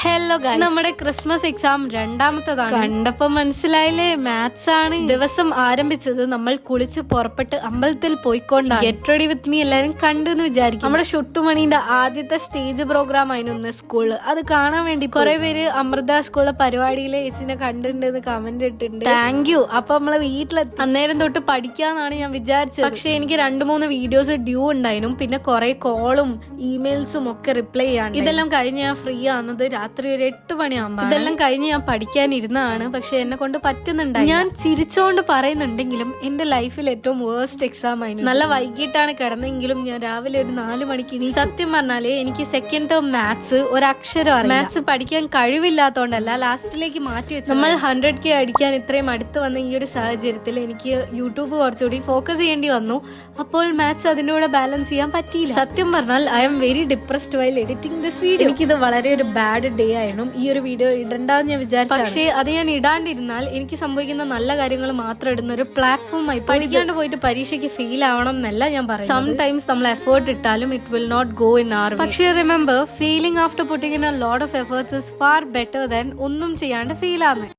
Hello guys, നമ്മുടെ Christmas exam രണ്ടാമത്തതാണ്. കണ്ടപ്പോ മനസ്സിലായില്ലേ, മാത്സ് ആണ്. ദിവസം ആരംഭിച്ചത് നമ്മൾ കുളിച്ച് പുറപ്പെട്ട് അമ്പലത്തിൽ പോയിക്കൊണ്ടാണ്. ഗെറ്റ് റെഡി വിത്ത് മീ എല്ലാരും കണ്ടു എന്ന് വിചാരിക്കും. നമ്മുടെ ഷുട്ടുമണീന്റെ ആദ്യത്തെ സ്റ്റേജ് പ്രോഗ്രാം ആയിരുന്നു സ്കൂളിൽ. അത് കാണാൻ വേണ്ടി കുറെ പേര് അമൃത സ്കൂളിലെ പരിപാടിയിലെ ഏച്ചിനെ കണ്ടിട്ടുണ്ടെന്ന് കമന്റ് ഇട്ടിട്ടുണ്ട്. Thank you. അപ്പൊ നമ്മളെ വീട്ടിലെത്തി. അന്നേരം തൊട്ട് പഠിക്കാന്നാണ് ഞാൻ വിചാരിച്ചത്. പക്ഷെ എനിക്ക് 2-3 വീഡിയോസ് ഡ്യൂ ഉണ്ടായിരുന്നു. പിന്നെ കുറെ കോളും ഇമെയിൽസും ഒക്കെ റിപ്ലൈ ചെയ്യാൻ. ഇതെല്ലാം കഴിഞ്ഞ് ഞാൻ ഫ്രീ ആവുന്നത് രാത്രി ഒരു 8 മണിയാകുമ്പോൾ. ഇതെല്ലാം കഴിഞ്ഞ് ഞാൻ പഠിക്കാനിരുന്നതാണ്. പക്ഷെ എന്നെ കൊണ്ട് പറ്റുന്നുണ്ടായി. ഞാൻ ചിരിച്ചോണ്ട് പറയുന്നുണ്ടെങ്കിലും എന്റെ ലൈഫിൽ ഏറ്റവും വേഴ്സ്റ്റ് എക്സാം ആയിരുന്നു. നല്ല വൈകിട്ടാണ് കിടന്നെങ്കിലും ഞാൻ രാവിലെ ഒരു 4 മണിക്ക് സത്യം പറഞ്ഞാലേ എനിക്ക് സെക്കൻഡ് ടേം മാത്സ് ഒരക്ഷരം അറിയാം. മാത്സ് പഠിക്കാൻ കഴിവില്ലാത്തോണ്ടല്ല, ലാസ്റ്റിലേക്ക് മാറ്റി വെച്ചു. നമ്മൾ 100K അടിക്കാൻ ഇത്രയും അടുത്ത് വന്ന ഈ ഒരു സാഹചര്യത്തിൽ എനിക്ക് യൂട്യൂബ് കുറച്ചുകൂടി ഫോക്കസ് ചെയ്യേണ്ടി വന്നു. അപ്പോൾ മാത്സ് അതിന്റെ കൂടെ ബാലൻസ് ചെയ്യാൻ പറ്റിയില്ല. സത്യം പറഞ്ഞാൽ I am very depressed while editing this video. എനിക്കിത് വളരെ ഒരു ബാഡ് ഡേ ആയിരുന്നു. ഈ ഒരു വീഡിയോ ഇടണ്ടെന്ന് ഞാൻ വിചാരിച്ചു. പക്ഷേ അത് ഞാൻ ഇടാണ്ടിരുന്നാൽ എനിക്ക് സംഭവിക്കുന്ന നല്ല കാര്യങ്ങൾ മാത്രം ഇടുന്ന ഒരു പ്ലാറ്റ്ഫോം ആയി. പഠിക്കാണ്ട് പോയിട്ട് പരീക്ഷയ്ക്ക് ഫെയിൽ ആവണം എന്നല്ല ഞാൻ പറയുന്നത്. സംടൈംസ് നമ്മൾ എഫേർട്ട് ഇട്ടാലും it will not go in ആർ. പക്ഷേ remember, failing after putting in a lot of efforts is far better than ഒന്നും ചെയ്യാണ്ട് ഫെയിൽ ആവുന്നത്.